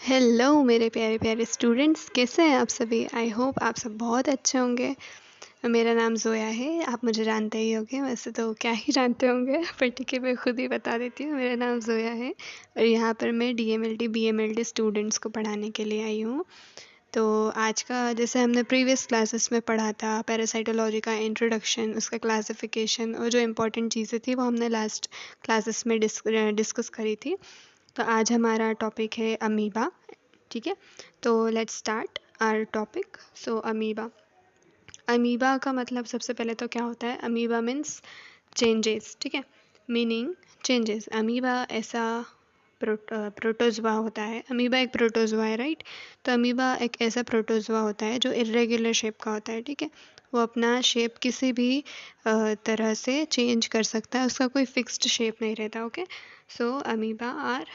Hello मेरे प्यारे प्यारे स्टूडेंट्स, कैसे हैं आप सभी। आई होप आप सब बहुत अच्छे होंगे। मेरा नाम ज़ोया है, आप मुझे जानते ही होंगे। वैसे तो क्या ही जानते होंगे पर ठीक है, मैं खुद ही बता देती हूँ। मेरा नाम ज़ोया है और यहाँ पर मैं DMLT BMLT स्टूडेंट्स को पढ़ाने के लिए आई हूँ। तो आज का जैसे हमने प्रीवियस क्लासेस में पढ़ा था पैरासाइटोलॉजी का इंट्रोडक्शन, उसका क्लासिफिकेशन और जो इम्पोर्टेंट चीज़ें थी वो हमने लास्ट क्लासेस में डिस्कस करी थी। तो आज हमारा टॉपिक है अमीबा। ठीक है, तो let's start our topic. So amoeba का मतलब सबसे पहले तो क्या होता है। Amoeba means changes. ठीक है, मीनिंग चेंजेस। अमीबा ऐसा प्रोटोजोआ होता है। अमीबा एक प्रोटोजोआ है, राइट। तो अमीबा एक ऐसा प्रोटोजोआ होता है जो इरेगुलर शेप का होता है। ठीक है, वो अपना शेप किसी भी तरह से चेंज कर सकता है, उसका कोई फिक्स्ड शेप नहीं रहता। Okay, so amoeba are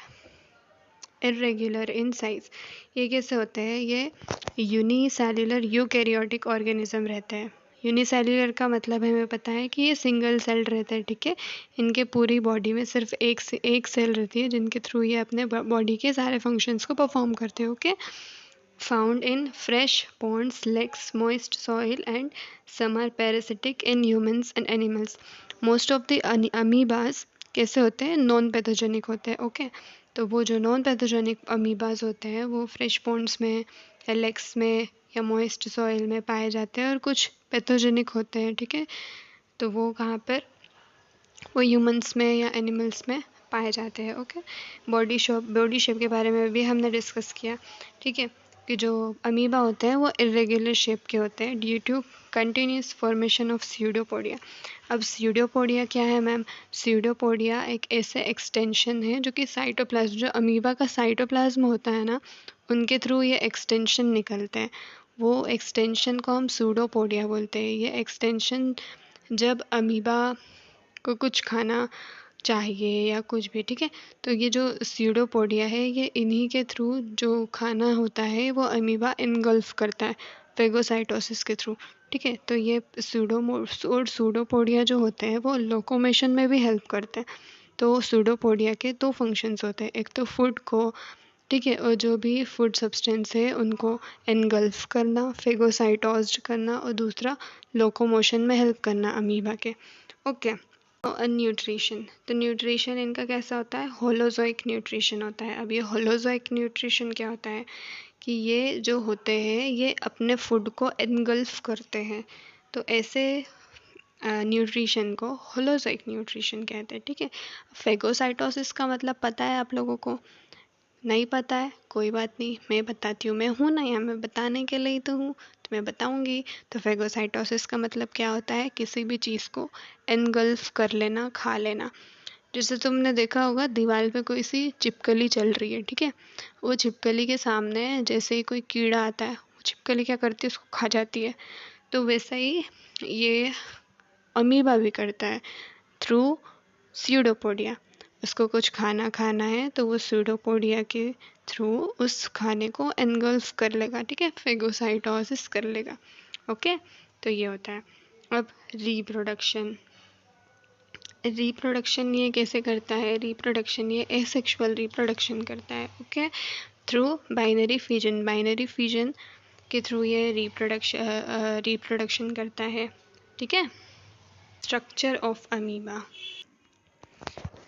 irregular in size. ये कैसे होते हैं, ये यूनिसेल्युलर यूकैरियोटिक ऑर्गेनिज्म रहते हैं। यूनिसेल्युलर का मतलब हमें पता है कि ये सिंगल सेल रहते हैं। ठीक है, इनके पूरी बॉडी में सिर्फ एक सेल रहती है जिनके थ्रू ये अपने बॉडी के सारे फंक्शंस को परफॉर्म करते हैं। Okay, found in fresh ponds, lakes, moist soil and some are parasitic in humans and animals. Most of the amoebas कैसे होते हैं, नॉन पैथोजेनिक होते हैं। ओके, तो वो जो नॉन पैथोजेनिक अमीबाज होते हैं वो फ्रेश पॉन्ड्स में या लेक्स में या मॉइस्ट सॉइल में पाए जाते हैं, और कुछ पैथोजेनिक होते हैं। ठीक है, तो वो कहाँ पर, वो ह्यूमंस में या एनिमल्स में पाए जाते हैं। ओके, बॉडी शेप के बारे में भी हमने डिस्कस किया। ठीक है, कि जो अमीबा होते हैं वो इरेगुलर शेप के होते हैं due to continuous formation of pseudopodia. अब स्यूडोपोडिया क्या है मैम? स्यूडोपोडिया एक ऐसे एक्सटेंशन है जो कि साइटोप्लाज्म, जो अमीबा का साइटोप्लाज्म होता है ना, उनके थ्रू ये एक्सटेंशन निकलते हैं। वो एक्सटेंशन को हम स्यूडोपोडिया बोलते हैं। ये एक्सटेंशन जब अमीबा को कुछ खाना चाहिए या कुछ भी, ठीक है, तो ये जो स्यूडोपोडिया है ये इन्हीं के थ्रू जो खाना होता है वो अमीबा इनगल्फ करता है फेगोसाइटोसिस के थ्रू। ठीक है, तो ये सूडोपोडिया जो होते हैं वो लोकोमेशन में भी हेल्प करते हैं। तो सूडोपोडिया के दो फंक्शंस होते हैं, एक तो फूड को, ठीक है, और जो भी फूड सब्सटेंस है उनको एनगल्फ करना, फेगोसाइटोज्ड करना, और दूसरा लोकोमोशन में हेल्प करना अमीबा के। ओके, न्यूट्रिशन, तो न्यूट्रिशन इनका कैसा होता है, होलोजोइक न्यूट्रिशन होता है। अब ये होलोजोइक न्यूट्रिशन क्या होता है कि ये जो होते हैं ये अपने फूड को एनगल्फ करते हैं, तो ऐसे न्यूट्रिशन को होलोजोइक न्यूट्रिशन कहते हैं। ठीक है, फेगोसाइटोसिस का मतलब पता है आप लोगों को? नहीं पता है, कोई बात नहीं, मैं बताती हूँ। मैं हूँ ना यहाँ, मैं बताने के लिए ही तो हूँ, तो मैं बताऊँगी। तो फेगोसाइटोसिस का मतलब क्या होता है, किसी भी चीज़ को एनगल्फ कर लेना, खा लेना। जैसे तुमने देखा होगा दीवार पे कोई सी छिपकली चल रही है, ठीक है, वो छिपकली के सामने जैसे ही कोई कीड़ा आता है, वो छिपकली क्या करती है, उसको खा जाती है। तो वैसा ही ये अमीबा भी करता है थ्रू स्यूडोपोडिया। उसको कुछ खाना खाना है तो वो स्यूडोपोडिया के थ्रू उस खाने को एनगल्फ कर लेगा। ठीक है, फेगोसाइटोसिस कर लेगा। ओके, तो ये होता है। अब रिप्रोडक्शन ये कैसे करता है, रिप्रोडक्शन ये एसेक्सुअल रिप्रोडक्शन करता है। ओके, थ्रू बाइनरी फिजन के थ्रू ये रिप्रोडक्शन करता है। ठीक है, structure of amoeba.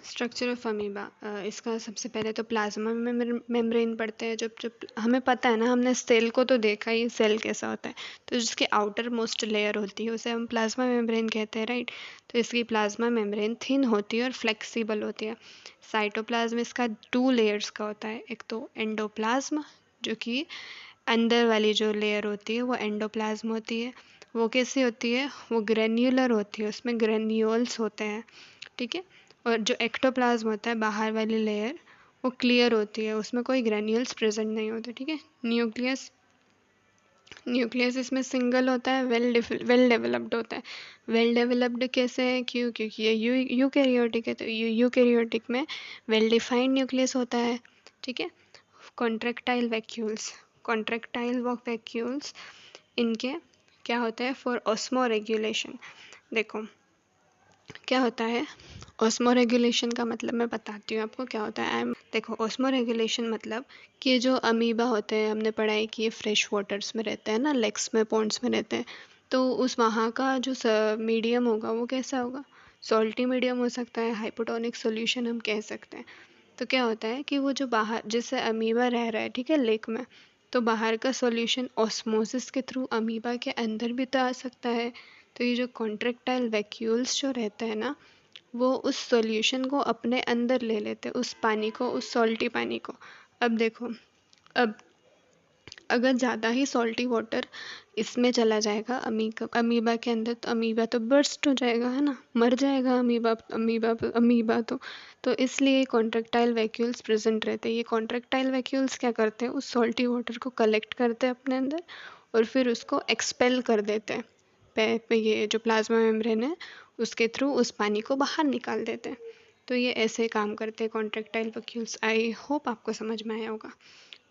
Structure of amoeba, इसका सबसे पहले तो प्लाज्मा मेम्ब्रेन पढ़ते हैं। जब जब हमें पता है ना, हमने सेल को तो देखा ही, सेल कैसा होता है, तो जिसके आउटर मोस्ट लेयर होती है उसे हम प्लाज्मा मेम्ब्रेन कहते हैं, राइट। तो इसकी प्लाज्मा मेम्ब्रेन थिन होती है और फ्लेक्सिबल होती है। साइटोप्लाज्म इसका 2 लेयर्स का होता है। एक तो एंडोप्लाज्म, जो कि अंदर वाली जो लेयर होती है वो एंडोप्लाज्म होती है। वो कैसी होती है, वो ग्रेन्यूलर होती है, उसमें ग्रेन्यूल्स होते हैं। ठीक है, और जो एक्टोप्लाज्म होता है, बाहर वाली लेयर, वो क्लियर होती है, उसमें कोई ग्रेन्यूल्स प्रेजेंट नहीं होते। ठीक है, न्यूक्लियस इसमें सिंगल होता है, वेल डेवलप्ड होता है। वेल डेवलप्ड कैसे है, क्योंकि ये यूकैरियोटिक है, तो यूकैरियोटिक में वेल डिफाइंड न्यूक्लियस होता है। ठीक है, कॉन्ट्रैक्टाइल वैक्यूल्स इनके क्या होता है, फॉर ऑस्मो रेगुलेशन। देखो क्या होता है, ऑस्मो रेगुलेशन का मतलब मैं बताती हूँ आपको क्या होता है। देखो, ऑस्मो रेगुलेशन मतलब कि ये जो अमीबा होते हैं, हमने पढ़ाई की है फ्रेश वाटर्स में रहते हैं ना, लेक्स में, पॉन्ड्स में रहते हैं। तो उस वहाँ का जो मीडियम होगा वो कैसा होगा? सॉल्टी मीडियम हो सकता है, हाइपोटोनिक सोल्यूशन हम कह सकते हैं। तो क्या होता है कि वो जो बाहर, जैसे अमीबा रह रहा है, ठीक है, लेक में, तो बाहर का सॉल्यूशन ऑस्मोसिस के थ्रू अमीबा के अंदर भी तो आ सकता है। तो ये जो कॉन्ट्रेक्टाइल वैक्यूल्स जो रहते हैं ना, वो उस सॉल्यूशन को अपने अंदर ले लेते हैं, उस पानी को, उस सॉल्टी पानी को। अब देखो, अब अगर ज़्यादा ही सॉल्टी वाटर इसमें चला जाएगा अमीबा के अंदर, तो अमीबा तो बर्स्ट हो जाएगा, है ना, मर जाएगा अमीबा। अमीबा तो इसलिए कॉन्ट्रेक्टाइल वैक्यूल्स प्रेजेंट रहते हैं। ये कॉन्ट्रेक्टाइल वैक्यूल्स क्या करते हैं? उस सॉल्टी वाटर को कलेक्ट करते हैं अपने अंदर और फिर उसको एक्सपेल कर देते हैं। ये जो प्लाज्मा मेम्ब्रेन है उसके थ्रू उस पानी को बाहर निकाल देते हैं। तो ये ऐसे काम करते हैं कॉन्ट्रेक्टाइल वैक्यूल्स। आई होप आपको समझ में आया होगा।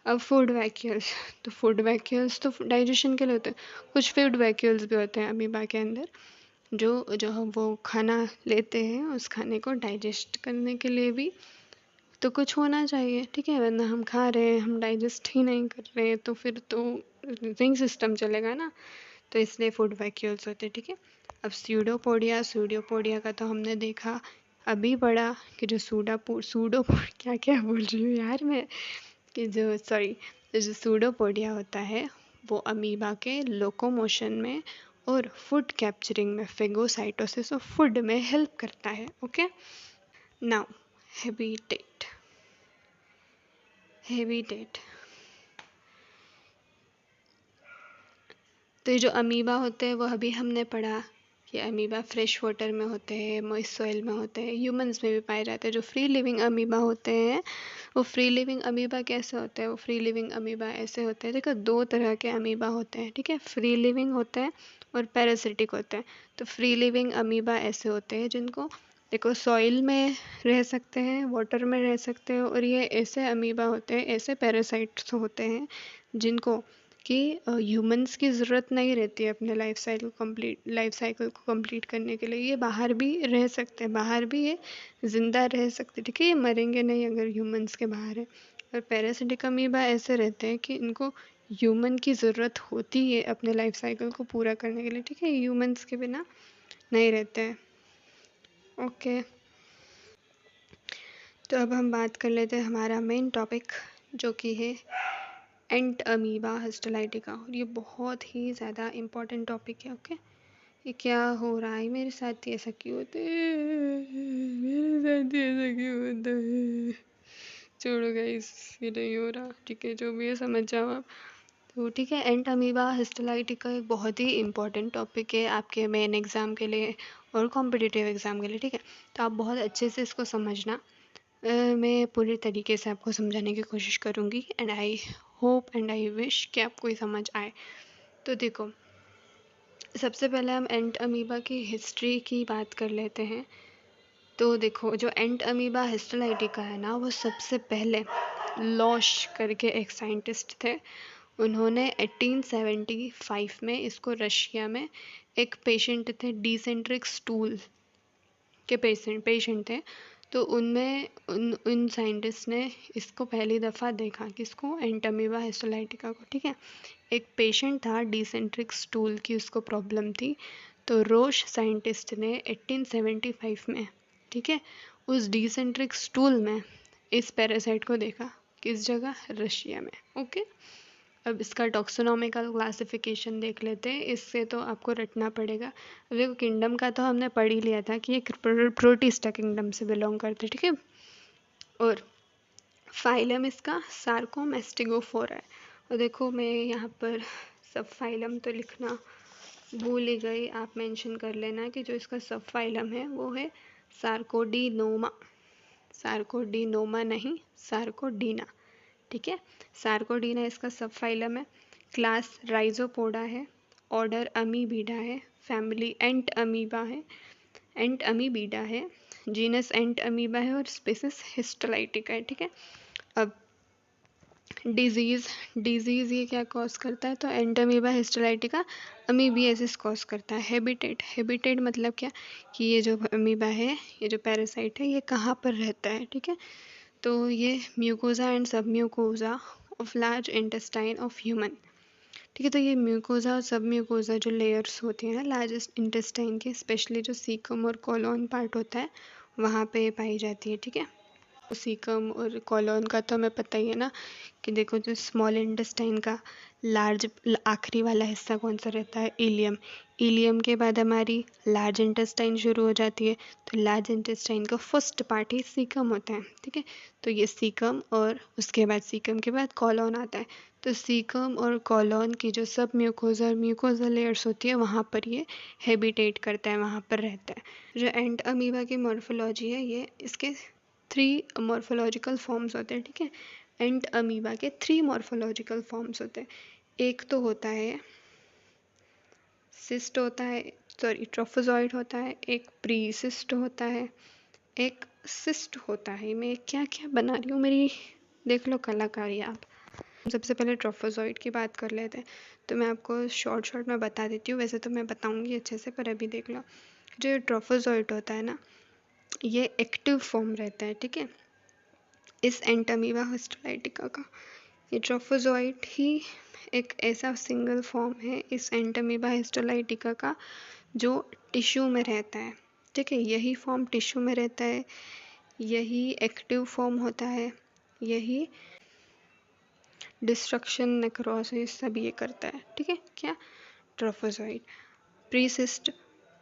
अब फूड वैक्यूल्स, तो फूड वैक्यूल्स तो डाइजेशन के लिए होते हैं। कुछ फूड वैक्यूल्स भी होते हैं अमीबा के अंदर, जो जो हम वो खाना लेते हैं, उस खाने को डाइजेस्ट करने के लिए भी तो कुछ होना चाहिए, ठीक है, वरना हम खा रहे हैं, हम डाइजेस्ट ही नहीं कर रहे हैं, तो फिर तो नहीं सिस्टम चलेगा ना। तो इसलिए फूड वैक्यूल्स होते हैं, ठीक है। अब सूडोपोडिया का तो हमने देखा, अभी पढ़ा कि जो सूडो क्या क्या बोल रही हूँ यार मैं, कि जो सॉरी जो सूडोपोडिया होता है वो अमीबा के लोकोमोशन में और फूड कैप्चरिंग में, फेगोसाइटोसिस ऑफ फूड में हेल्प करता है। Okay, now habitat. हैबिटेट तो ये जो अमीबा होते हैं वो अभी हमने पढ़ा कि अमीबा फ्रेश वाटर में होते हैं, मॉइस्ट सॉइल में होते हैं, ह्यूमंस में भी पाए जाते हैं। जो फ्री लिविंग अमीबा होते हैं, वो फ्री लिविंग अमीबा कैसे होते हैं? वो फ्री लिविंग अमीबा ऐसे होते हैं, देखो, दो तरह के अमीबा होते हैं, ठीक है, फ्री लिविंग होते हैं और पैरासिटिक होते हैं। तो फ्री लिविंग अमीबा ऐसे होते हैं जिनको, देखो, सॉइल में रह सकते हैं, वाटर में रह सकते हैं, और ये ऐसे अमीबा होते हैं, ऐसे पैरासाइट्स होते हैं जिनको कि ह्यूमंस की ज़रूरत नहीं रहती है अपने लाइफ साइकिल को कंप्लीट करने के लिए। ये बाहर भी रह सकते हैं, बाहर भी ये ज़िंदा रह सकते हैं, ठीक है, ये मरेंगे नहीं अगर ह्यूमंस के बाहर है। और पैरासिटिक अमीबा ऐसे रहते हैं कि इनको ह्यूमन की ज़रूरत होती है अपने लाइफ साइकिल को पूरा करने के लिए, ठीक है, ह्यूमंस के बिना नहीं रहते हैं। ओके, तो अब हम बात कर लेते हैं हमारा मेन टॉपिक, जो कि है एंट अमीबा हिस्टोलाइटिका। और ये बहुत ही ज़्यादा इम्पोर्टेंट टॉपिक है। ओके, ये क्या हो रहा है मेरे साथ? ऐसा क्यों होता है? मेरे साथ ऐसा क्यों होता है? छोड़ो गाइस, ये नहीं हो रहा, ठीक है, जो भी है समझ जाओ आप। तो ठीक है, एंट अमीबा हिस्टोलाइटिका एक बहुत ही इम्पोर्टेंट टॉपिक है आपके मेन एग्ज़ाम के लिए और कॉम्पिटिटिव एग्ज़ाम के लिए, ठीक है। तो आप बहुत अच्छे से इसको समझना। मैं पूरे तरीके से आपको समझाने की कोशिश करूँगी, and I hope and I wish कि आपको ये समझ आए। तो देखो, सबसे पहले हम एंट अमीबा की हिस्ट्री की बात कर लेते हैं। तो देखो, जो एंट अमीबा हिस्टोलाइटिका है ना, वो सबसे पहले लॉश करके एक साइंटिस्ट थे। उन्होंने 1875 में इसको रशिया में, एक पेशेंट थे, डिसेंट्रिक स्टूल के पेशेंट थे। तो उनमें उन साइंटिस्ट ने इसको पहली दफ़ा देखा, किसको? एंटमीबा हिस्टोलाइटिका को, ठीक है। एक पेशेंट था, डिसेंट्रिक स्टूल की उसको प्रॉब्लम थी। तो रोश साइंटिस्ट ने 1875 में, ठीक है, उस डिसेंट्रिक स्टूल में इस पैरासाइट को देखा। किस जगह? रशिया में। ओके, अब इसका टॉक्सोनॉमिकल क्लासिफिकेशन देख लेते हैं, इससे तो आपको रटना पड़ेगा। अब देखो, किंगडम का तो हमने पढ़ ही लिया था कि ये प्रोटिस्टा किंगडम से बिलोंग करते, ठीक है। और फाइलम इसका सार्कोमेस्टिगोफोरा है। और देखो, मैं यहाँ पर सब फाइलम तो लिखना भूल ही गई, आप मेंशन कर लेना कि जो इसका सब फाइलम है वो है सार्कोडीनोमा। सार्कोडीनोमा नहीं, सार्कोडीना, ठीक है। सार्कोडीना इसका सब फाइलम है। क्लास राइजोपोडा है। ऑर्डर अमीबीडा है। फैमिली एंट अमीबा है, एंट अमीबीडा है। जीनस एंट अमीबा है और स्पीसीज हिस्टोलाइटिका है, ठीक है। अब डिजीज़ डिजीज़ ये क्या कॉज करता है, तो एंटामीबा हिस्टोलाइटिका अमीबियासिस कॉज करता है। हैबिटेट मतलब क्या, कि ये जो अमीबा है, ये जो पैरासाइट है, ये कहाँ पर रहता है, ठीक है। तो ये म्यूकोजा एंड सब mucosa of large intestine of human, ठीक है। तो ये म्यूकोजा और सब म्यूकोजा जो लेयर्स होती हैं ना लार्जेस्ट इंटेस्टाइन के, स्पेशली जो सीकम और कॉलोन पार्ट होता है, वहाँ पे पाई जाती है, ठीक है। सीकम और कॉलोन का तो हमें पता ही है ना, कि देखो जो स्मॉल इंटेस्टाइन का लार्ज आखिरी वाला हिस्सा कौन सा रहता है, इलियम। इलियम के बाद हमारी लार्ज इंटेस्टाइन शुरू हो जाती है, तो लार्ज इंटेस्टाइन का फर्स्ट पार्ट ही सीकम होता है, ठीक है। तो ये सीकम और उसके बाद सीकम के बाद कॉलोन आता है। तो सीकम और कॉलोन की जो सब म्यूकोजा और म्यूकोजा लेयर्स होती है, वहाँ पर ये हैबिटेट करता है, वहाँ पर रहता है। जो एंट अमीबा की मॉर्फोलॉजी है, ये इसके 3 मॉर्फोलॉजिकल फॉर्म्स होते हैं, ठीक है। एंट अमीबा के 3 मॉर्फोलॉजिकल फॉर्म्स होते हैं। एक तो होता है सिस्ट होता है, सॉरी ट्रोफोजॉइड होता है, एक प्री सिस्ट होता है, एक सिस्ट होता है। मैं क्या क्या बना रही हूँ, मेरी देख लो कलाकारी आप। सबसे पहले ट्रोफोजॉइड की बात कर लेते हैं, तो मैं आपको शॉर्ट में बता देती हूँ, वैसे तो मैं बताऊँगी अच्छे से, पर अभी देख लो। जो ट्रोफोजॉइड होता है ना, ये एक्टिव फॉर्म रहता है, ठीक है, इस एंटामीबा हिस्टोलाइटिका का। ये ट्रोफोजॉइट ही एक ऐसा सिंगल फॉर्म है इस एंटामीबा हिस्टोलाइटिका का जो टिश्यू में रहता है, ठीक है। यही फॉर्म टिश्यू में रहता है, यही एक्टिव फॉर्म होता है, यही डिस्ट्रक्शन नेक्रोसिस सब ये करता है, ठीक है। क्या, ट्रोफोजॉइट। प्रीसिस्ट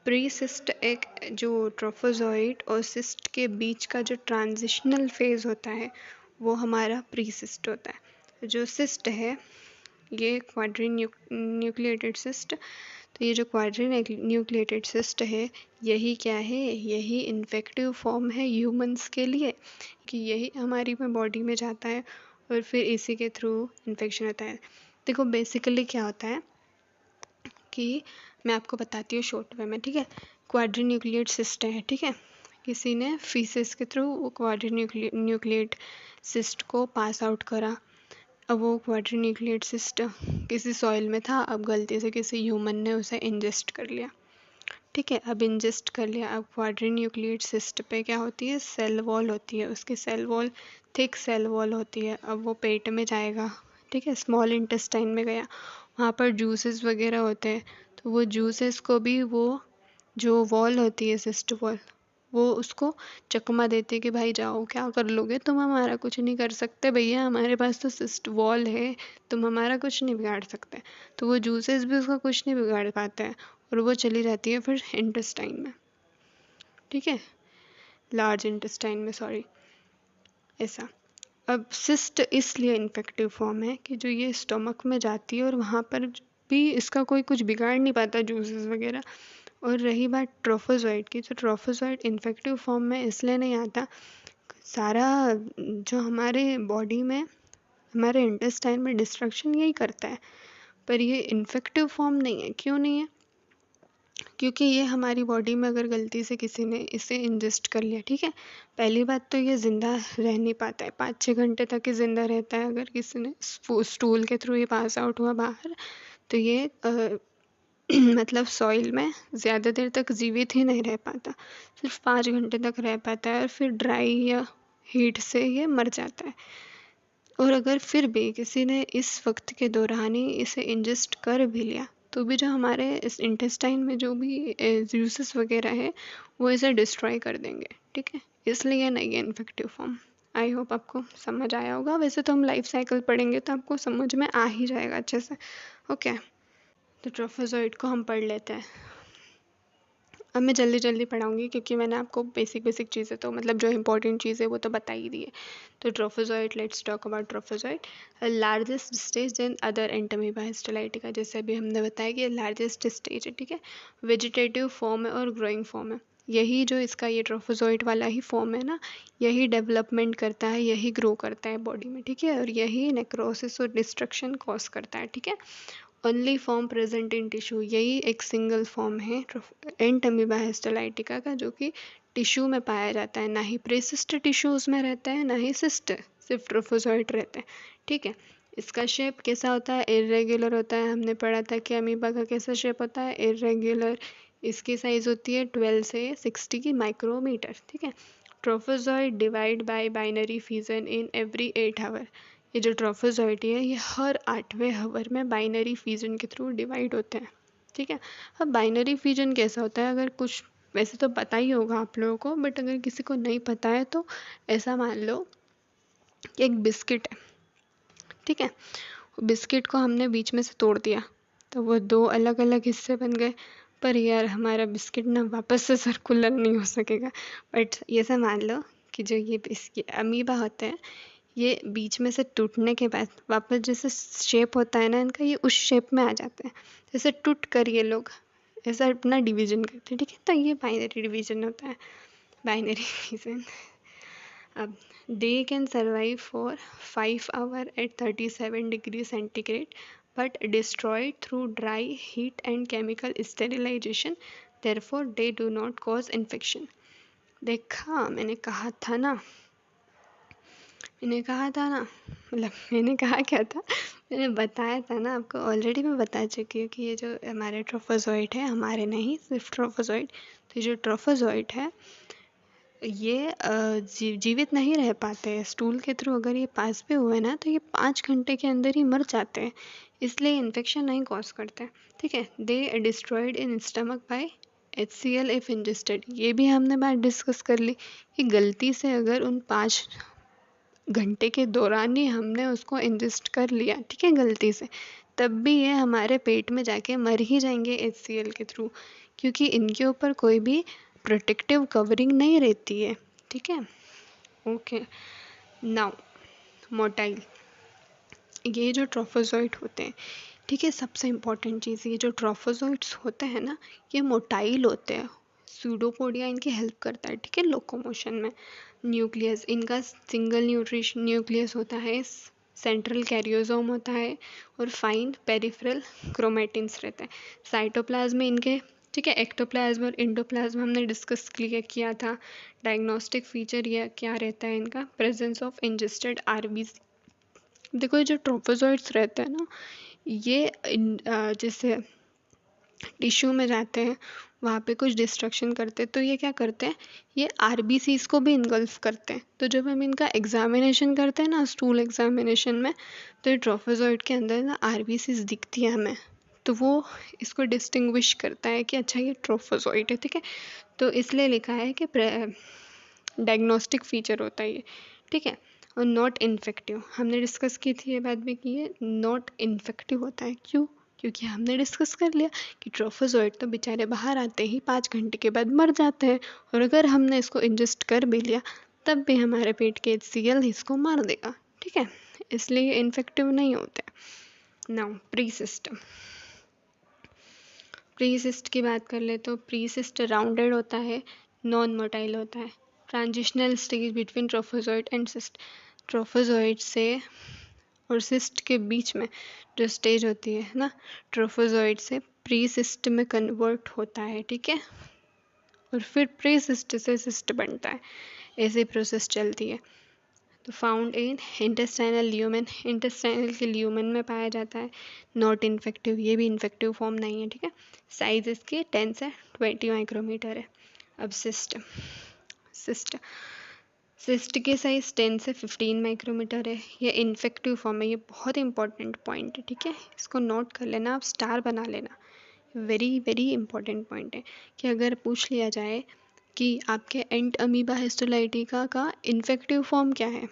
प्रीसिस्ट एक जो ट्रोफोजॉइट और सिस्ट के बीच का जो ट्रांजिशनल फेज होता है, वो हमारा प्रीसिस्ट होता है। जो सिस्ट है, ये क्वाड्री न्यूक्लिएटेड सिस्ट, तो ये जो क्वाड्री न्यूक्लिएटेड सिस्ट है, यही क्या है, यही इन्फेक्टिव फॉर्म है ह्यूमंस के लिए, कि यही हमारी बॉडी में जाता है और फिर इसी के थ्रू इन्फेक्शन होता है। देखो बेसिकली क्या होता है कि मैं आपको बताती हूँ शॉर्ट वे में, ठीक है। क्वाड्री न्यूक्लिएट सिस्ट है, ठीक है। किसी ने फीसिस के थ्रू वो क्वाड्री न्यूक्लिएट सिस्ट को पास आउट करा। अब वो क्वाड्री न्यूक्लिएट सिस्ट किसी सॉइल में था, अब गलती से किसी ह्यूमन ने उसे इंजेस्ट कर लिया, ठीक है। अब इंजेस्ट कर लिया, अब क्वाड्री न्यूक्लिएट सिस्ट पे क्या होती है, सेल वॉल होती है, उसकी cell wall thick cell wall होती है। अब वो पेट में जाएगा, ठीक है, स्मॉल इंटेस्टाइन में गया, वहाँ पर जूसेस वगैरह होते हैं, तो वो जूसेस को भी वो जो वॉल होती है सिस्ट वॉल, वो उसको चकमा देती है कि भाई जाओ, क्या कर लोगे तुम, हमारा कुछ नहीं कर सकते भैया, हमारे पास तो सिस्ट वॉल है, तुम हमारा कुछ नहीं बिगाड़ सकते। तो वो जूसेस भी उसका कुछ नहीं बिगाड़ पाते हैं, और वो चली जाती है फिर इंटेस्टाइन में, ठीक है, लार्ज इंटेस्टाइन में, सॉरी, ऐसा। अब सिस्ट इसलिए इन्फेक्टिव फॉर्म है कि जो ये स्टमक में जाती है और वहाँ पर भी इसका कोई कुछ बिगाड़ नहीं पाता जूसेस वगैरह। और रही बात ट्रोफोजॉइट की, तो ट्रोफोजॉइट इन्फेक्टिव फॉर्म में इसलिए नहीं आता, सारा जो हमारे बॉडी में, हमारे इंटेस्टाइन में डिस्ट्रक्शन यही करता है, पर ये इन्फेक्टिव फॉर्म नहीं है। क्यों नहीं है, क्योंकि ये हमारी बॉडी में अगर गलती से किसी ने इसे इंजेस्ट कर लिया, ठीक है, पहली बात तो ये ज़िंदा रह नहीं पाता है, 5-6 घंटे तक ही ज़िंदा रहता है। अगर किसी ने स्टूल के थ्रू ये पास आउट हुआ बाहर, तो ये मतलब सॉइल में ज़्यादा देर तक जीवित ही नहीं रह पाता, सिर्फ 5 घंटे तक रह पाता है, और फिर ड्राई या हीट से ये मर जाता है। और अगर फिर भी किसी ने इस वक्त के दौरान ही इसे इंजेस्ट कर भी लिया, तो भी जो हमारे इस इंटेस्टाइन में जो भी जूसेस वगैरह है, वो इसे डिस्ट्रॉय कर देंगे, ठीक है। इसलिए नहीं है इन्फेक्टिव फॉर्म। आई होप आपको समझ आया होगा, वैसे तो हम लाइफ साइकिल पढ़ेंगे तो आपको समझ में आ ही जाएगा अच्छे से, ओके। तो ट्रोफोजॉइट को हम पढ़ लेते हैं। अब मैं जल्दी जल्दी पढ़ाऊँगी, क्योंकि मैंने आपको बेसिक चीज़ें तो मतलब जो इंपॉर्टेंट चीज़ है वो तो बता ही दी है। तो trophozoite, let's talk about trophozoite. Largest stage than other Entamoeba histolytica, जैसे अभी हमने बताया कि लार्जेस्ट स्टेज है, ठीक है, वेजिटेटिव फॉर्म है और ग्रोइंग फॉर्म है। यही जो इसका ये ट्रोफोजॉइट वाला ही फॉर्म है ना, यही डेवलपमेंट करता है, यही ग्रो करता है बॉडी में, ठीक है, और यही नेक्रोसिस और डिस्ट्रक्शन कॉज करता है, ठीक है। Only form present in tissue, यही एक सिंगल फॉर्म है एंटामीबा हिस्टोलाइटिका का, जो कि टिश्यू में पाया जाता है, ना ही प्रेसिस्ट टिश्यूज में रहता है, ना ही सिस्ट, सिर्फ ट्रोफोजॉइट रहते हैं, ठीक है। इसका शेप कैसा होता है? इर्रेगुलर होता है। हमने पढ़ा था कि अमीबा का कैसा शेप होता है? इर्रेगुलर। इसकी साइज़ होती है 12 से 60 की माइक्रोमीटर। ठीक है। Trophozoite divide by binary fission in every 8 hour. ये जो ट्रोफोजॉइड है ये हर 8वें आवर में बाइनरी फिजन के थ्रू डिवाइड होते हैं। ठीक है। अब बाइनरी फिजन कैसा होता है? अगर कुछ वैसे तो पता ही होगा आप लोगों को, बट अगर किसी को नहीं पता है तो ऐसा मान लो कि एक बिस्किट है। ठीक है। बिस्किट को हमने बीच में से तोड़ दिया तो वो 2 अलग अलग हिस्से बन गए। पर यार हमारा बिस्किट ना वापस से सर्कुलर नहीं हो सकेगा। बट ये सब मान लो कि जो ये बिस्किट अमीबा होते हैं ये बीच में से टूटने के बाद वापस जैसे शेप होता है ना इनका, ये उस शेप में आ जाते हैं। जैसे टूट कर ये लोग ऐसा अपना डिवीजन करते हैं। ठीक है। तो ये बाइनरी डिवीजन होता है, बाइनरी डिवीजन। अब they can survive for 5 hours at 37 degrees centigrade but destroyed through dry heat and chemical sterilization, therefore they do not cause infection। देखा, मैंने कहा था ना मतलब मैंने कहा क्या था, मैंने बताया था ना आपको ऑलरेडी। मैं बता चुकी हूँ कि ये जो हमारे ट्रोफोजोइट है, हमारे नहीं सिर्फ ट्रोफोजोइट, तो जो ट्रोफोजोइट है ये जीवित नहीं रह पाते हैं। स्टूल के थ्रू अगर ये पास भी हुए ना तो ये 5 घंटे के अंदर ही मर जाते हैं, इसलिए इन्फेक्शन नहीं कॉज करते। ठीक है। They destroyed in stomach by HCl if ingested. ये भी हमने बात डिस्कस कर ली कि गलती से अगर उन 5 घंटे के दौरान ही हमने उसको इंजेस्ट कर लिया, ठीक है, गलती से, तब भी ये हमारे पेट में जाके मर ही जाएंगे HCl के थ्रू, क्योंकि इनके ऊपर कोई भी प्रोटेक्टिव कवरिंग नहीं रहती है। ठीक है। ओके। नाउ मोटाइल, ये जो ट्रोफोजोइट होते हैं, ठीक है, सबसे इम्पोर्टेंट चीज़, ये जो ट्रोफोजोइट्स होते हैं ना ये मोटाइल होते हैं। सूडोपोडिया इनकी हेल्प करता है, ठीक है, लोकोमोशन में। न्यूक्लियस इनका सिंगल न्यूक्लियस होता है, सेंट्रल कैरियोसोम होता है और फाइन पेरिफेरल क्रोमेटिन्स रहते हैं। साइटोप्लाज्म में इनके, ठीक है, एक्टोप्लाज्म और इंडोप्लाज्म हमने डिस्कस किया था। डायग्नोस्टिक फीचर ये क्या रहता है इनका? Presence of ingested RBC। देखो ये जो ट्रोफोजोइट्स रहते हैं ना ये जैसे टिश्यू में जाते हैं, वहाँ पे कुछ डिस्ट्रक्शन करते हैं, तो ये क्या करते हैं, ये RBCs को भी इनगल्फ करते हैं। तो जब हम इनका एग्जामिनेशन करते हैं ना स्टूल एग्जामिनेशन में, तो ये ट्रोफोजोइट के अंदर ना RBCs दिखती है हमें, तो वो इसको डिस्टिंग्विश करता है कि अच्छा ये ट्रोफोजोइट है। ठीक है। तो इसलिए लिखा है कि डायग्नोस्टिक फीचर होता है ये। ठीक है। और नॉट इन्फेक्टिव हमने डिस्कस की थी ये बात भी की है, नॉट इन्फेक्टिव होता है। क्यों? क्योंकि हमने डिस्कस कर लिया कि ट्रोफोजोइट तो बेचारे बाहर आते ही 5 घंटे के बाद मर जाते हैं, और अगर हमने इसको इंजेस्ट कर भी लिया तब भी हमारे पेट के HCl इसको मार देगा। ठीक है। इसलिए ये इन्फेक्टिव नहीं होते। नाउ प्रीसिस्ट की बात कर ले तो प्रीसिस्ट राउंडेड होता है, नॉन मोटाइल होता है। Transitional stage between trophozoite and cyst, trophozoite से और सिस्ट के बीच में जो स्टेज होती है ना, ट्रोफोजोइट से प्रीसिस्ट में कन्वर्ट होता है। ठीक है। और फिर प्रीसिस्ट से सिस्ट बनता है, ऐसी प्रोसेस चलती है। तो found in intestinal lumen, intestinal के ल्यूमेन में पाया जाता है। नॉट इन्फेक्टिव, ये भी इन्फेक्टिव फॉर्म नहीं है। ठीक है। साइज इसकी 10 से 20 माइक्रोमीटर है। अब सिस्ट सिस्ट सिस्ट की साइज 10 से 15 माइक्रोमीटर है। ये इन्फेक्टिव फॉर्म है, ये बहुत इंपॉर्टेंट पॉइंट है। ठीक है। इसको नोट कर लेना, आप स्टार बना लेना, वेरी वेरी इंपॉर्टेंट पॉइंट है कि अगर पूछ लिया जाए कि आपके एंट अमीबा हिस्टोलाइटिका का इन्फेक्टिव फॉर्म क्या है,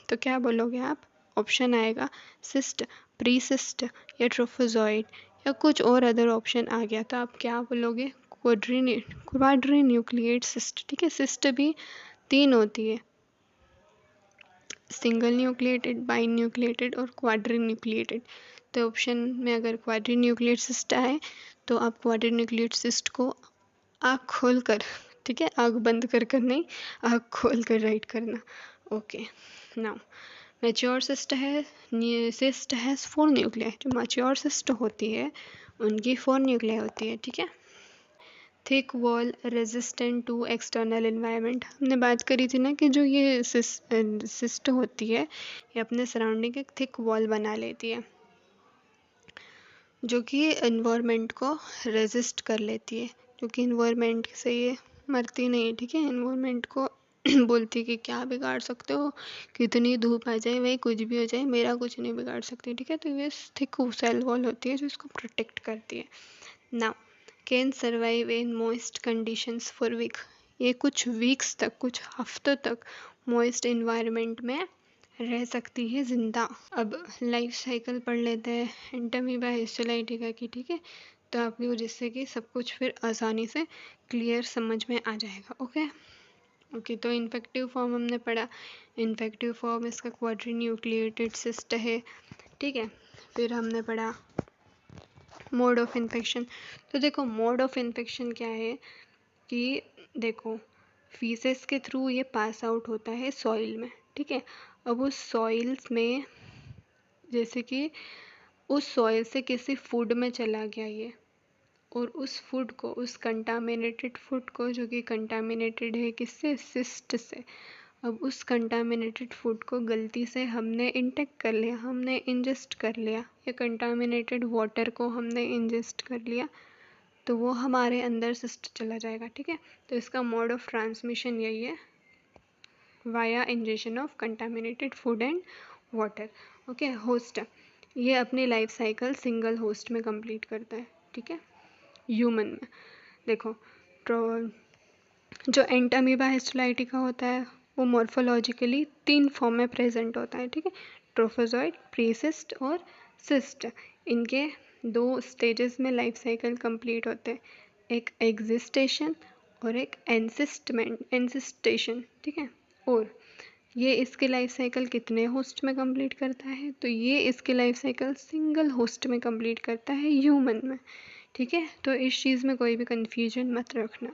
तो क्या बोलोगे आप? ऑप्शन आएगा सिस्ट, प्रीसिस्ट या ट्रोफोजॉइड या कुछ और अदर ऑप्शन आ गया तो आप क्या बोलोगे? Quadri nucleate cyst. ठीक है। सिस्ट भी 3 होती है, सिंगल न्यूक्लिएटेड, बाई न्यूक्लिएटेड और क्वाड्री न्यूक्लिएटेड। तो ऑप्शन में अगर क्वाड्री न्यूक्लिएट सिस्ट आए तो आप क्वाड्री न्यूक्लिएट सिस्ट को आँख खोल कर, ठीक है, आँख बंद कर कर नहीं, आँख खोल कर राइट करना। ओके। नाउ मैच्योर सिस्ट है, सिस्ट हैज़ 4 न्यूक्लियाई। जो मैच्योर सिस्ट होती है उनकी 4 न्यूक्लियाई होती है। ठीक है। Thick wall resistant to external environment. हमने बात करी थी ना कि जो ये सिस्ट होती है ये अपने सराउंडिंग एक थिक वॉल बना लेती है जो कि इन्वायरमेंट को रेजिस्ट कर लेती है, क्योंकि इन्वायरमेंट से ये मरती नहीं है, ठीक है। इन्वायरमेंट को बोलती है कि क्या बिगाड़ सकते हो, कितनी धूप आ जाए भाई कुछ भी हो जाए मेरा कुछ नहीं बिगाड़ सकती, ठीक है। तो ये थिक सेल वॉल होती है जो इसको प्रोटेक्ट करती है। Now can survive in moist conditions for week. ये कुछ वीक्स तक, कुछ हफ्तों तक मॉइस्ट इन्वायरमेंट में रह सकती है जिंदा। अब लाइफ साइकिल पढ़ लेते हैं एंटमीबा हिस्टोलाइटिका की, ठीक है। तो आपको जिससे कि सब कुछ फिर आसानी से क्लियर समझ में आ जाएगा। ओके तो इन्फेक्टिव फॉर्म हमने पढ़ा। इन्फेक्टिव फॉर्म इसका क्वाड्रीन्यूक्लिएटेड सिस्ट है, ठीक है। फिर हमने पढ़ा मोड ऑफ इन्फेक्शन। तो देखो मोड ऑफ इन्फेक्शन क्या है कि देखो फीसेस के थ्रू ये पास आउट होता है सॉइल में, ठीक है। अब उस सॉइल्स में जैसे कि उस सॉइल से किसी फूड में चला गया ये, और उस फूड को, उस कंटामिनेटेड फूड को, जो कि कंटामिनेटेड है किससे, सिस्ट से। अब उस कंटामिनेटेड फूड को गलती से हमने इंटेक कर लिया, हमने इंजेस्ट कर लिया, या कंटामिनेटेड वाटर को हमने इंजेस्ट कर लिया, तो वो हमारे अंदर सिस्ट चला जाएगा, ठीक है। तो इसका मोड ऑफ ट्रांसमिशन यही है, via ingestion of contaminated food and water. Okay host ये अपनी लाइफ साइकिल सिंगल होस्ट में कंप्लीट करता है, ठीक है। ह्यूमन में देखो जो एंटामीबा हिस्टोलाइटिका होता है वो मॉर्फोलॉजिकली 3 फॉर्म में प्रेजेंट होता है, ठीक है। ट्रोफोजॉइड, प्रीसिस्ट और सिस्ट। इनके 2 स्टेजेस में लाइफ साइकिल कंप्लीट होते हैं, एक एग्जिस्टेशन और एक एंसिस्टेशन, ठीक है। और ये इसके लाइफ साइकिल कितने होस्ट में कंप्लीट करता है, तो ये इसके लाइफ साइकिल सिंगल होस्ट में कंप्लीट करता है, ह्यूमन में, ठीक है। तो इस चीज़ में कोई भी कन्फ्यूजन मत रखना,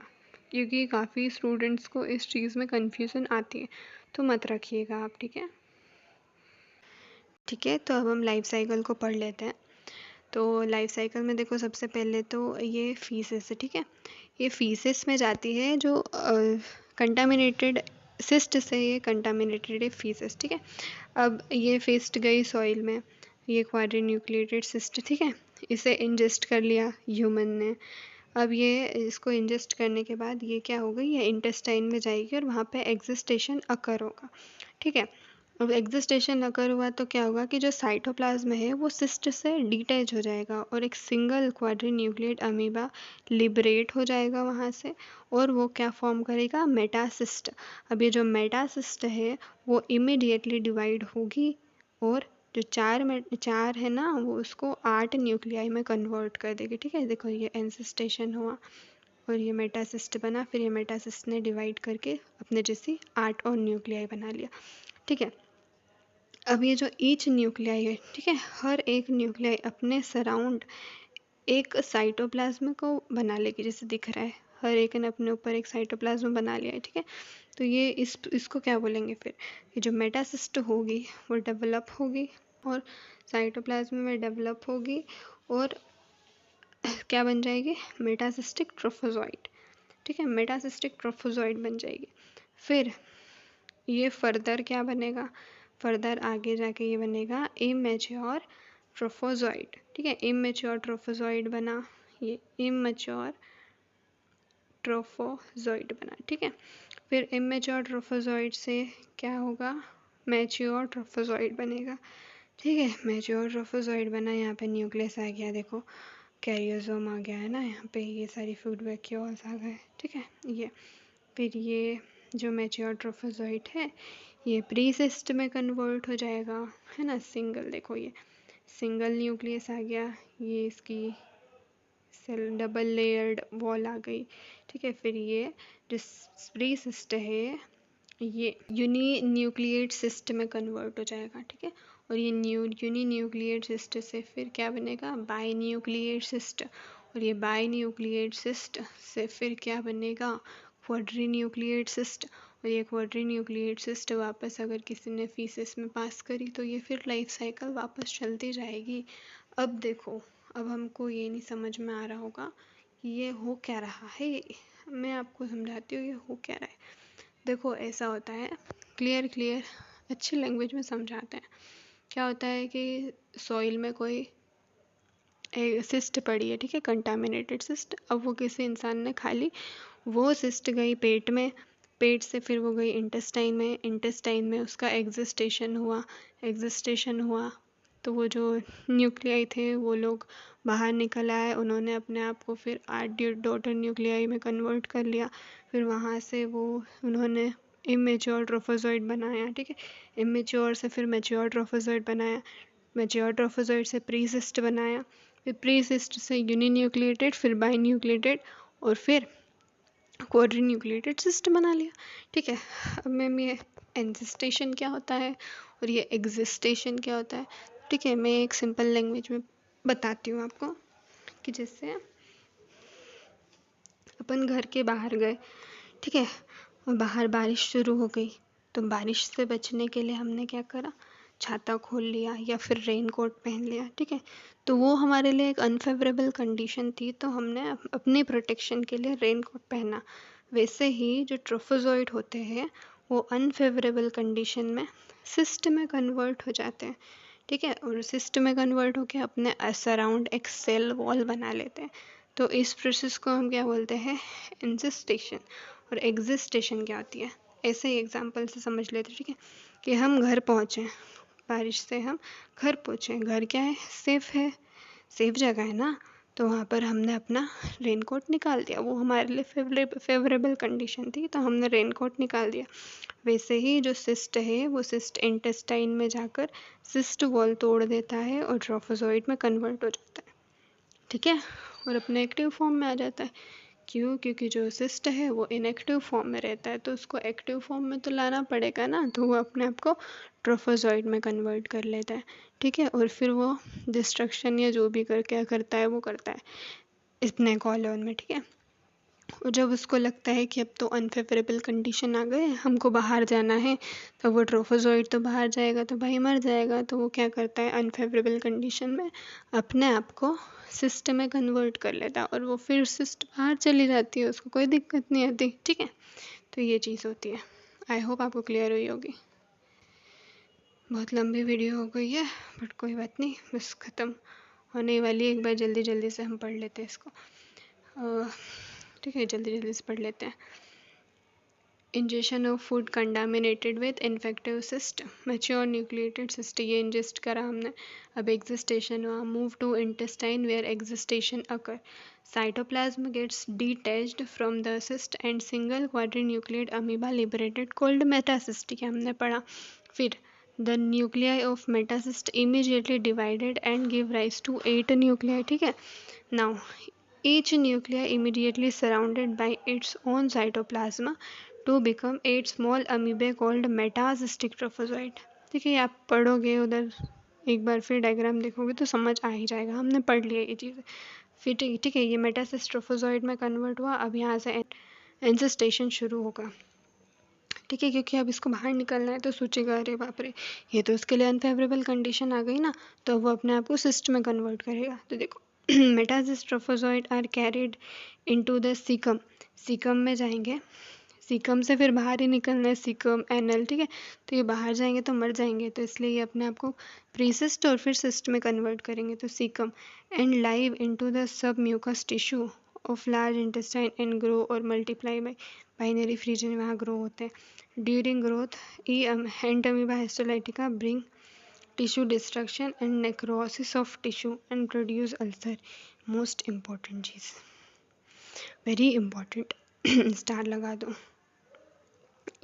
क्योंकि काफ़ी स्टूडेंट्स को इस चीज़ में कन्फ्यूज़न आती है, तो मत रखिएगा आप, ठीक है। ठीक है तो अब हम लाइफ साइकिल को पढ़ लेते हैं। तो लाइफ साइकिल में देखो सबसे पहले तो ये फीसेस है, ठीक है। ये फीसेस में जाती है जो कंटामिनेटेड सिस्ट से, ये कंटामिनेटेड है फीसेस, ठीक है। अब ये फिस्ट गई सॉइल में, ये क्वाड्रीन्यूक्लिएटेड सिस्ट, ठीक है। इसे इंजेस्ट कर लिया ह्यूमन ने। अब ये इसको इंजेस्ट करने के बाद ये क्या होगा, ये इंटेस्टाइन में जाएगी और वहाँ पे एग्जिस्टेशन अकर होगा, ठीक है। अब एग्जिस्टेशन अकर हुआ तो क्या होगा कि जो साइटोप्लाज्म है वो सिस्ट से डिटैच हो जाएगा और एक सिंगल क्वाड्रीन्यूक्लिएट अमीबा लिबरेट हो जाएगा वहाँ से, और वो क्या फॉर्म करेगा, मेटासिस्ट। अब ये जो मेटासिस्ट है वो इमीडिएटली डिवाइड होगी और जो चार है ना वो उसको 8 न्यूक्लियाई में कन्वर्ट कर देगी, ठीक है। देखो ये एंसिस्टेशन हुआ और ये मेटासिस्ट बना, फिर ये मेटासिस्ट ने डिवाइड करके अपने जैसी 8 और न्यूक्लियाई बना लिया, ठीक है। अब ये जो ईच न्यूक्लियाई है, ठीक है, हर एक न्यूक्लियाई अपने सराउंड एक साइटोप्लाज्म को बना लेगी, जैसे दिख रहा है हर एक ने अपने ऊपर एक साइटोप्लाज्म बना लिया है, ठीक है। तो ये इसको क्या बोलेंगे फिर, ये जो मेटासिस्ट होगी वो डेवलप होगी और साइटोप्लाज्म में डेवलप होगी और क्या बन जाएगी, मेटासिस्टिक ट्रोफोजॉइड, ठीक है। मेटासिस्टिक ट्रोफोजॉइड बन जाएगी। फिर ये फर्दर क्या बनेगा, फर्दर आगे जाके ये बनेगा इमेच्योर ट्रोफोजॉइड, ठीक है। इमेच्योर ट्रोफोजॉइड बना, ये इमेच्योर ट्रोफोजॉइड बना, ठीक है। फिर इमेच्योर ट्रोफोजॉइड से क्या होगा, मैच्योर ट्रोफोजॉइड बनेगा, ठीक है। मैच्योर ट्रोफोजॉइड बना, यहाँ पे न्यूक्लियस आ गया, देखो कैरियोसोम आ गया है ना, यहाँ पे ये सारी फूड वैक्यूल्स आ गए, ठीक है। ये फिर ये जो मैच्योर ट्रोफोजॉइड है ये प्रीसिस्ट में कन्वर्ट हो जाएगा, है ना, सिंगल, देखो ये सिंगल न्यूक्लियस आ गया, ये इसकी सेल डबल लेयर्ड वॉल आ गई, ठीक है। फिर ये जो प्रीसिस्ट है ये यूनी न्यूक्लिएट सिस्ट में कन्वर्ट हो जाएगा, ठीक है। और ये यूनी न्यूक्लिएट सिस्ट से फिर क्या बनेगा, बाई न्यूक्लिएट सिस्ट, और ये बाई न्यूक्लिएट सिस्ट से फिर क्या बनेगा, क्वाड्री न्यूक्लिएट सिस्ट, और ये क्वाड्री न्यूक्लिएट सिस्ट वापस अगर किसी ने फीसिस में पास करी तो ये फिर लाइफ साइकिल वापस चलती जाएगी। अब देखो अब हमको ये नहीं समझ में आ रहा होगा कि ये हो क्या रहा है। मैं आपको समझाती हूँ ये हो क्या रहा है। देखो ऐसा होता है, क्लियर अच्छी लैंग्वेज में समझाते हैं। क्या होता है कि सॉइल में कोई एक सिस्ट पड़ी है, ठीक है, कंटामिनेटेड सिस्ट। अब वो किसी इंसान ने खा ली, वो सिस्ट गई पेट में, पेट से फिर वो गई इंटेस्टाइन में, इंटेस्टाइन में उसका एग्जिस्टेशन हुआ तो वो जो न्यूक्लियाई थे वो लोग बाहर निकल आए, उन्होंने अपने आप को फिर 8 डॉटर न्यूक्लियाई में कन्वर्ट कर लिया। फिर वहाँ से वो उन्होंने इमेच्योर ट्रोफोजोइड बनाया, ठीक है, इमेच्योर से फिर मैच्योर ट्रोफोजोइड बनाया, मैच्योर ट्रोफोजोइड से प्रीसिस्ट बनाया, फिर प्रीसिस्ट से यूनिन्यूक्लिएटेड, फिर बाइन्यूक्लिएटेड और फिर क्वाड्रीन्यूक्लिएटेड सिस्ट बना लिया। ठीक है, अब मैम ये एंजिस्टेशन क्या होता है और ये एग्जिस्टेशन क्या होता है, ठीक है, मैं एक सिंपल लैंग्वेज में बताती हूँ आपको कि जैसे अपन घर के बाहर गए, ठीक है, और बाहर बारिश शुरू हो गई तो बारिश से बचने के लिए हमने क्या करा, छाता खोल लिया या फिर रेन कोट पहन लिया, ठीक है। तो वो हमारे लिए एक अनफेवरेबल कंडीशन थी तो हमने अपनी प्रोटेक्शन के लिए रेन कोट पहना। वैसे ही जो ट्रोफोजोइड होते हैं वो अनफेवरेबल कंडीशन में सिस्ट में कन्वर्ट हो जाते हैं, ठीक है, और सिस्ट में कन्वर्ट होकर अपने सराउंड एक सेल वॉल बना लेते हैं। तो इस प्रोसेस को हम क्या बोलते हैं, इंजिस्टेशन। और एग्जिस्टेशन क्या होती है, ऐसे ही एग्जांपल से समझ लेते हैं, ठीक है, कि हम घर पहुँचे, बारिश से हम घर पहुँचे, घर क्या है, सेफ़ है, सेफ जगह है ना, तो वहाँ पर हमने अपना रेन कोट निकाल दिया, वो हमारे लिए फेवरेबल कंडीशन थी तो हमने रेन कोट निकाल दिया। वैसे ही जो सिस्ट है वो सिस्ट इंटेस्टाइन में जाकर सिस्ट वॉल तोड़ देता है और ट्रोफोजोइड में कन्वर्ट हो जाता है, ठीक है, और अपने एक्टिव फॉर्म में आ जाता है। क्यों, क्योंकि जो सिस्ट है वो इनएक्टिव फॉर्म में रहता है तो उसको एक्टिव फॉर्म में तो लाना पड़ेगा ना, तो वो अपने आप को ट्रोफोजोइड में कन्वर्ट कर लेता है, ठीक है, और फिर वो डिस्ट्रक्शन या जो भी कर क्या करता है वो करता है इतने कॉलोन में, ठीक है। और जब उसको लगता है कि अब तो अनफेवरेबल कंडीशन आ गए, हमको बाहर जाना है, तो वो ट्रोफोजोइड तो बाहर जाएगा तो भाई मर जाएगा, तो वो क्या करता है अनफेवरेबल कंडीशन में अपने आप को सिस्ट में कन्वर्ट कर लेता है और वो फिर सिस्ट बाहर चली जाती है, उसको कोई दिक्कत नहीं आती, ठीक है। तो ये चीज़ होती है। आई होप आपको क्लियर हुई होगी। बहुत लंबी वीडियो हो गई है बट कोई बात नहीं, बस ख़त्म होने वाली है, एक बार जल्दी जल्दी से हम पढ़ लेते हैं इसको, ठीक है, जल्दी जल्दी से पढ़ लेते हैं। Ingestion of food contaminated with infective cyst, mature nucleated cyst, ये इंजेस्ट करा हमने, अब एग्जिस्टेशन हुआ, move to intestine where excystation occur, cytoplasm gets detached from the cyst and single quadrinucleate amoeba liberated called metacyst, क्या हमने पढ़ा। फिर the nuclei of metacyst immediately divided and give rise to 8 nuclei, ठीक है। Now each nuclei immediately surrounded by its own cytoplasma to become 8 small amoebae called metacystic trophozoite, ठीक है, आप पढ़ोगे उधर एक बार फिर डायग्राम देखोगे तो समझ आ ही जाएगा, हमने पढ़ लिया ये चीज़। फिर ठीक है, ये मेटासिस्ट ट्रोफोजोइड में कन्वर्ट हुआ, अब यहाँ से एंजिस्टेशन शुरू होगा, ठीक है, क्योंकि अब इसको बाहर निकलना है तो सोचेगा अरे बाप रे ये तो उसके लिए अनफेवरेबल कंडीशन आ गई ना, तो वो अपने आप को सिस्ट में कन्वर्ट करेगा। तो देखो metacyst trophozoite are carried into the caecum, caecum में जाएंगे, सीकम से फिर बाहर ही निकलना है, सीकम एनल, ठीक है, तो ये बाहर जाएंगे तो मर जाएंगे, तो इसलिए ये अपने आप को प्रीसिस्ट और फिर सिस्ट में कन्वर्ट करेंगे, तो caecum and live into the submucous tissue of large intestine and grow और मल्टीप्लाई बाई बाइनरी फ्रीजन, वहाँ ग्रो होते हैं। During growth Entamoeba histolytica bring tissue destruction and necrosis of tissue and produce ulcer, most important cheese, very important star लगा दो,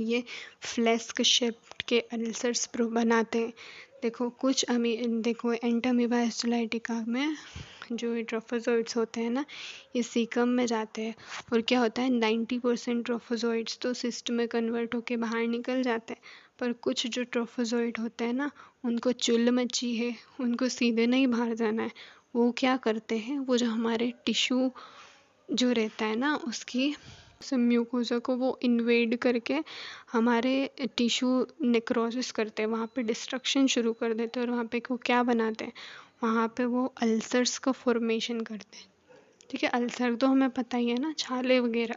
ये फ्लैस्क shaped के ulcers बनाते हैं। देखो कुछ देखो एंटामीबा हिस्टोलाइटिका में जो ट्रोफोजोइड्स होते हैं ना, ये सीकम में जाते हैं और क्या होता है 90% ट्रोफोजोइड्स तो सिस्ट में कन्वर्ट होके बाहर निकल जाते हैं, पर कुछ जो ट्रोफोजोइड होते हैं ना उनको चुल मची है, उनको सीधे नहीं बाहर जाना है, वो क्या करते हैं, वो जो हमारे टिश्यू जो रहता है ना उसकी म्यूकोसा को वो इन्वेड करके हमारे टिश्यू नेक्रोसिस करते हैं, वहाँ पे डिस्ट्रक्शन शुरू कर देते हैं और वहाँ पे वो क्या बनाते हैं, वहाँ पे वो अल्सर्स का फॉर्मेशन करते हैं, ठीक है। अल्सर तो हमें पता ही है ना, छाले वगैरह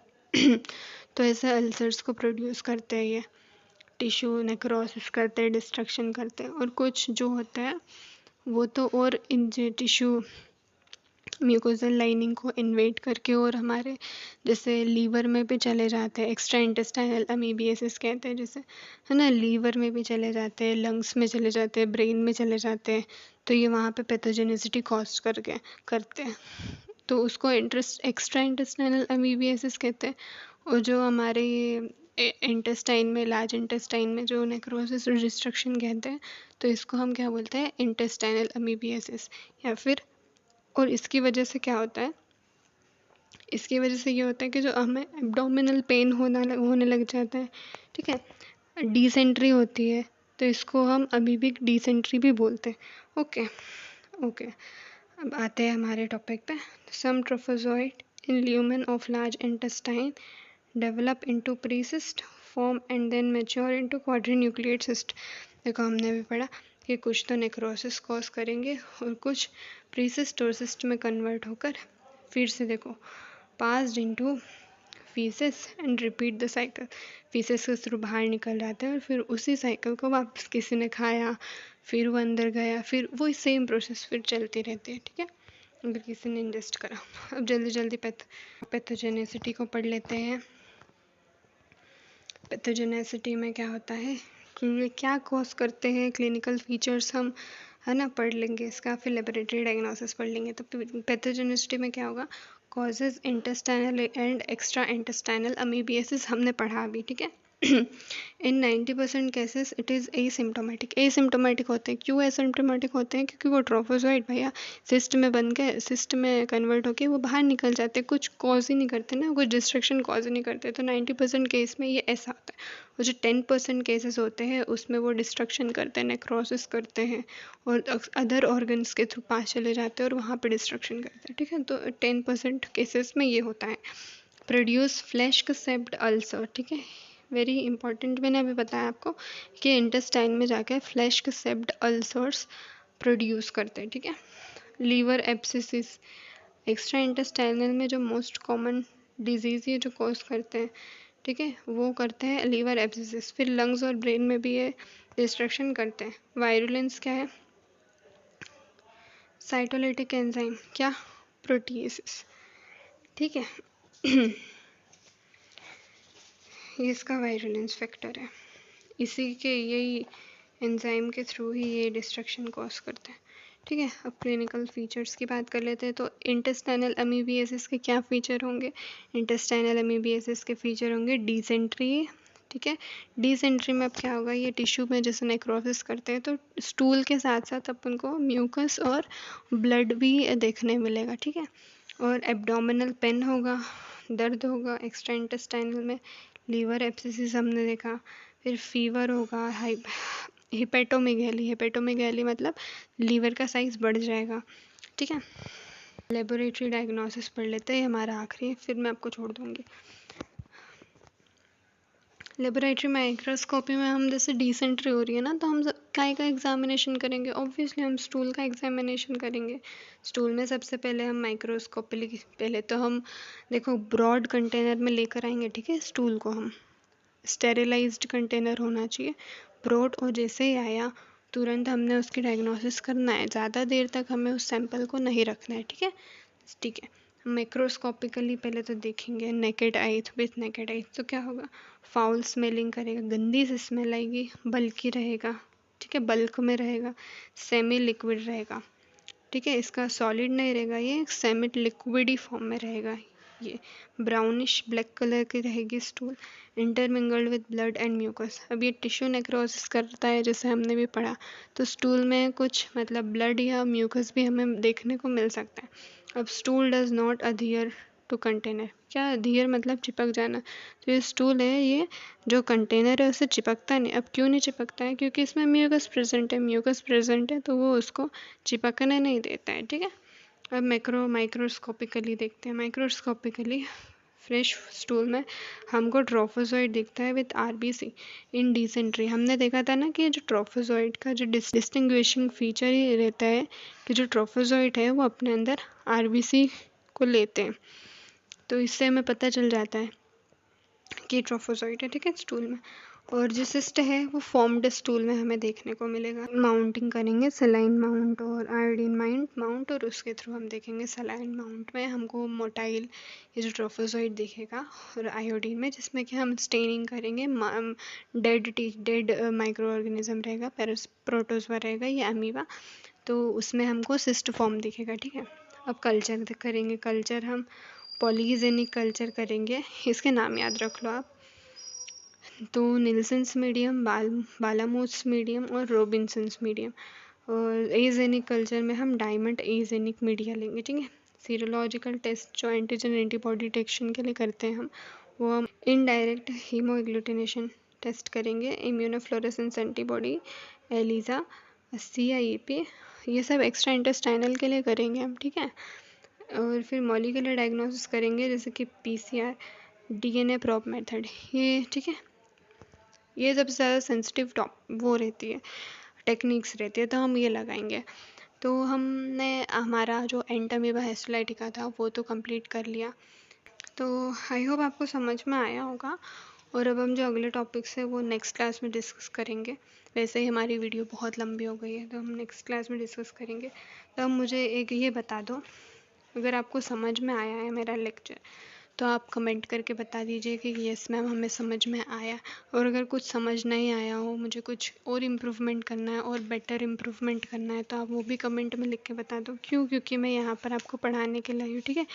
तो ऐसे अल्सर्स को प्रोड्यूस करते हैं ये, टिश्यू नेक्रोसिस करते हैं, डिस्ट्रक्शन करते हैं। और कुछ जो होता है वो तो और इन टिश्यू म्यूकोजल लाइनिंग को इन्वेट करके और हमारे जैसे लीवर में भी चले जाते हैं, एक्स्ट्रा इंटेस्टाइनल अमीबियासिस कहते हैं जैसे, है ना, लीवर में भी चले जाते हैं, लंग्स में चले जाते हैं, ब्रेन में चले जाते हैं। तो ये वहाँ पे पैथोजेनिसिटी कॉज करके करते हैं, तो उसको एक्स्ट्रा इंटेस्टाइनल अमीबियासिस कहते हैं। और जो हमारे ये इंटेस्टाइन में, लार्ज इंटेस्टाइन में जो नेक्रोसिस और डिस्ट्रक्शन कहते हैं, तो इसको हम क्या बोलते हैं, इंटेस्टाइनल अमीबियासिस। या फिर और इसकी वजह से क्या होता है, इसकी वजह से ये होता है कि जो हमें एब्डोमिनल पेन होने लग जाता है, ठीक है, डिसेंट्री होती है, तो इसको हम अमीबिक डिसेंट्री भी बोलते हैं। ओके ओके, अब आते हैं हमारे टॉपिक पे। Some trophozoite in lumen of large intestine develop into precyst form and then mature into quadrinucleate cyst. देखो हमने भी पढ़ा कि कुछ तो नेक्रोसिस कॉज करेंगे और कुछ प्रीसिस्ट और सिस्ट में कन्वर्ट होकर फिर से देखो passed into faeces and repeat the cycle. Faeces के थ्रू बाहर निकल जाते हैं और फिर उसी साइकिल को वापस किसी ने खाया, फिर वो अंदर गया, फिर वो सेम प्रोसेस फिर चलती रहती है, ठीक है, अगर किसी ने इंजेस्ट करा। अब जल्दी जल्दी पैथोजेनेसिटी को पढ़ लेते हैं। पैथोजेनेसिटी में क्या होता है कि ये क्या कॉज करते हैं, क्लिनिकल फीचर्स हम, है ना, पढ़ लेंगे इसका, फिर लेबोरेटरी डायग्नोसिस पढ़ लेंगे। तो पैथोजेनेसिटी में क्या होगा, causes intestinal and extra intestinal amoebiasis हमने पढ़ा अभी, ठीक है। इन 90% cases it is asymptomatic. Asymptomatic होते हैं, क्यों एसिम्टोमेटिक होते हैं, क्योंकि वो ट्रोफोजोइड भैया सिस्ट में बन के, सिस्ट में कन्वर्ट होके वो बाहर निकल जाते हैं, कुछ कॉज ही नहीं करते ना, कुछ डिस्ट्रक्शन कॉज ही नहीं करते। तो 90% केस में ये ऐसा होता है। और जो 10% केसेस होते हैं उसमें वो डिस्ट्रक्शन करते हैं, नेक्रोसिस करते हैं और अदर ऑर्गन्स के थ्रू पास चले जाते हैं और वहाँ पे डिस्ट्रक्शन करते हैं, ठीक है। तो 10% केसेस में ये होता है। प्रोड्यूस फ्लैश सेप्ड अल्सर, ठीक है, वेरी इंपॉर्टेंट, मैंने अभी बताया आपको कि इंटेस्टाइन में जाके फ्लैश सेप्ड अल्सर्स प्रोड्यूस करते हैं, ठीक है। लीवर एब्सिसिस, एक्स्ट्रा इंटेस्टाइनल में जो मोस्ट कॉमन डिजीज़ ये जो कॉज करते हैं, ठीक है, वो करते हैं लीवर एब्सिसिस। फिर लंग्स और ब्रेन में भी ये डिस्ट्रक्शन करते हैं। वायरुलेंस क्या है, साइटोलिटिक एंजाइम, क्या, प्रोटीएसिस, ठीक है। ये इसका वायरुलेंस फैक्टर है, इसी के यही एंजाइम के थ्रू ही ये डिस्ट्रक्शन कॉज करते हैं, ठीक है। अब क्लिनिकल फीचर्स की बात कर लेते हैं। तो इंटेस्टाइनल अमीबियासिस के क्या फ़ीचर होंगे, इंटेस्टाइनल अमीबियासिस के फ़ीचर होंगे डिसेंट्री, ठीक है। डिसेंट्री में अब क्या होगा, ये टिश्यू में जैसे नेक्रोसिस करते हैं तो स्टूल के साथ साथ अपन को म्यूकस और ब्लड भी देखने मिलेगा, ठीक है। और एब्डोमिनल पेन होगा, दर्द होगा एक्स्ट्रा इंटेस्टाइनल में, लीवर एब्सिसिस हमने देखा, फिर फीवर होगा, हिपेटोमेगैली मतलब लीवर का साइज़ बढ़ जाएगा, ठीक है। लेबोरेटरी डायग्नोसिस पढ़ लेते हैं, हमारा आखिरी, फिर मैं आपको छोड़ दूँगी। लेबोरेटरी माइक्रोस्कोपी में हम जैसे डिसेंट्री हो रही है ना, तो हम काय का एग्जामिनेशन करेंगे, ऑब्वियसली हम स्टूल का एग्जामिनेशन करेंगे। स्टूल में सबसे पहले हम माइक्रोस्कोपी, पहले तो हम देखो ब्रॉड कंटेनर में लेकर आएंगे, ठीक है, स्टूल को हम, स्टेरिलाइज्ड कंटेनर होना चाहिए ब्रॉड, और जैसे ही आया तुरंत हमने उसकी डायग्नोसिस करना है, ज़्यादा देर तक हमें उस सैंपल को नहीं रखना है, ठीक है, ठीक है। माइक्रोस्कोपिकली पहले तो देखेंगे naked eye, with naked eye तो क्या होगा, फाउल स्मेलिंग करेगा, गंदी सी स्मेल आएगी, बल्कि रहेगा, ठीक है, बल्क में रहेगा, सेमी लिक्विड रहेगा, ठीक है, इसका सॉलिड नहीं रहेगा, ये सेमी लिक्विड ही फॉर्म में रहेगा। ये ब्राउनिश ब्लैक कलर की रहेगी stool, intermingled with blood and mucus. अब ये टिश्यू नेक्रोसिस करता है जैसे हमने भी पढ़ा, तो स्टूल में कुछ मतलब ब्लड या म्यूकस भी हमें देखने को मिल सकता है। अब stool does not adhere to container, क्या अधियर मतलब चिपक जाना, तो ये स्टूल है, ये जो कंटेनर है उससे चिपकता नहीं। अब क्यों नहीं चिपकता है, क्योंकि इसमें म्यूकस प्रेजेंट है, तो वो उसको चिपकने नहीं देता है, ठीक है। अब माइक्रोस्कोपिकली देखते हैं। माइक्रोस्कोपिकली फ्रेश स्टूल में हमको ट्रोफोजोइड दिखता है विथ आरबीसी इन डिसेंट्री। हमने देखा था ना कि जो ट्रोफोजोइड का जो डिस्टिंग्विशिंग फीचर ही रहता है कि जो ट्रोफोजोइड है वो अपने अंदर आरबीसी को लेते हैं, तो इससे हमें पता चल जाता है कि ट्रोफोजोइट है, ठीक है, स्टूल में। और जो सिस्ट है वो फॉर्म्ड स्टूल में हमें देखने को मिलेगा। माउंटिंग करेंगे सलाइन माउंट और आयोडीन माउंट, और उसके थ्रू हम देखेंगे सलाइन माउंट में हमको मोटाइल ये जो ट्रोफोजोइट दिखेगा, और आयोडीन में जिसमें कि हम स्टेनिंग करेंगे डेड माइक्रो ऑर्गेनिज्म रहेगा, प्रोटोजवा रहेगा या अमीबा, तो उसमें हमको सिस्ट फॉर्म दिखेगा, ठीक है। अब कल्चर करेंगे, कल्चर हम पॉलीजेनिक कल्चर करेंगे, इसके नाम याद रख लो आप। तो निल्सन्स मीडियम, बालामोस मीडियम और रोबिन्सन्स मीडियम। और एजेनिक कल्चर में हम डायमंड एजेनिक मीडिया लेंगे, ठीक है। सीरोलॉजिकल टेस्ट जो एंटीजन एंटीबॉडी डिटेक्शन के लिए करते हैं वो हम इनडायरेक्ट हीमोएग्लूटिनेशन टेस्ट करेंगे, इम्यूनोफ्लोरेसेंस एंटीबॉडी, एलिजा, CIEP, ये सब एक्स्ट्रा इंटेस्टाइनल के लिए करेंगे हम, ठीक है। और फिर मॉलिक्यूलर डायग्नोसिस करेंगे जैसे कि PCR, DNA प्रोब मेथड, ये ठीक है। ये सबसे ज़्यादा सेंसिटिव वो रहती है, टेक्निक्स रहती है, तो हम ये लगाएंगे। तो हमने हमारा जो एंटामीबा हिस्टोलाइटिका था वो तो कंप्लीट कर लिया। तो आई होप आपको समझ में आया होगा। और अब हम जो अगले टॉपिक्स है वो नेक्स्ट क्लास में डिस्कस करेंगे। वैसे ही हमारी वीडियो बहुत लंबी हो गई है, तो हम नेक्स्ट क्लास में डिस्कस करेंगे। तो अब मुझे एक ये बता दो, अगर आपको समझ में आया है मेरा लेक्चर, तो आप कमेंट करके बता दीजिए कि यस मैम हमें समझ में आया। और अगर कुछ समझ नहीं आया हो, मुझे कुछ और इम्प्रूवमेंट करना है और बेटर इम्प्रूवमेंट करना है, तो आप वो भी कमेंट में लिख के बता दो। क्यों? क्योंकि मैं यहाँ पर आपको पढ़ाने के लिए आई हूँ, ठीक है।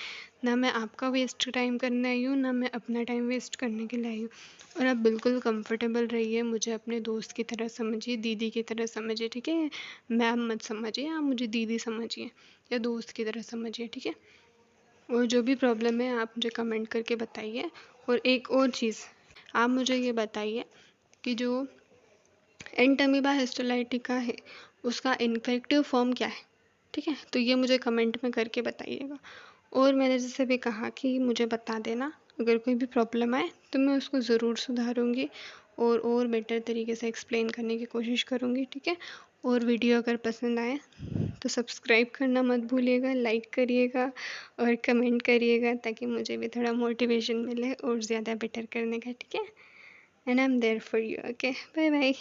ना मैं आपका वेस्ट टाइम करने आई हूँ, ना मैं अपना टाइम वेस्ट करने के लिए आई हूँ। और आप बिल्कुल कंफर्टेबल रहिए, मुझे अपने दोस्त की तरह समझिए, दीदी की तरह समझिए, ठीक है। मैम मत समझिए, आप मुझे दीदी समझिए या दोस्त की तरह समझिए, ठीक है। और जो भी प्रॉब्लम है आप मुझे कमेंट करके बताइए। और एक और चीज़, आप मुझे ये बताइए कि जो एंटामीबा हिस्टोलाइटिका है उसका इन्फेक्टिव फॉर्म क्या है, ठीक है। तो ये मुझे कमेंट में करके बताइएगा। और मैंने जैसे भी कहा कि मुझे बता देना, अगर कोई भी प्रॉब्लम आए तो मैं उसको ज़रूर सुधारूँगी और बेटर तरीके से एक्सप्लेन करने की कोशिश करूँगी, ठीक है। और वीडियो अगर पसंद आए तो सब्सक्राइब करना मत भूलिएगा, लाइक करिएगा और कमेंट करिएगा, ताकि मुझे भी थोड़ा मोटिवेशन मिले और ज़्यादा बेटर करने का, ठीक है। And I am there for you, okay, bye bye.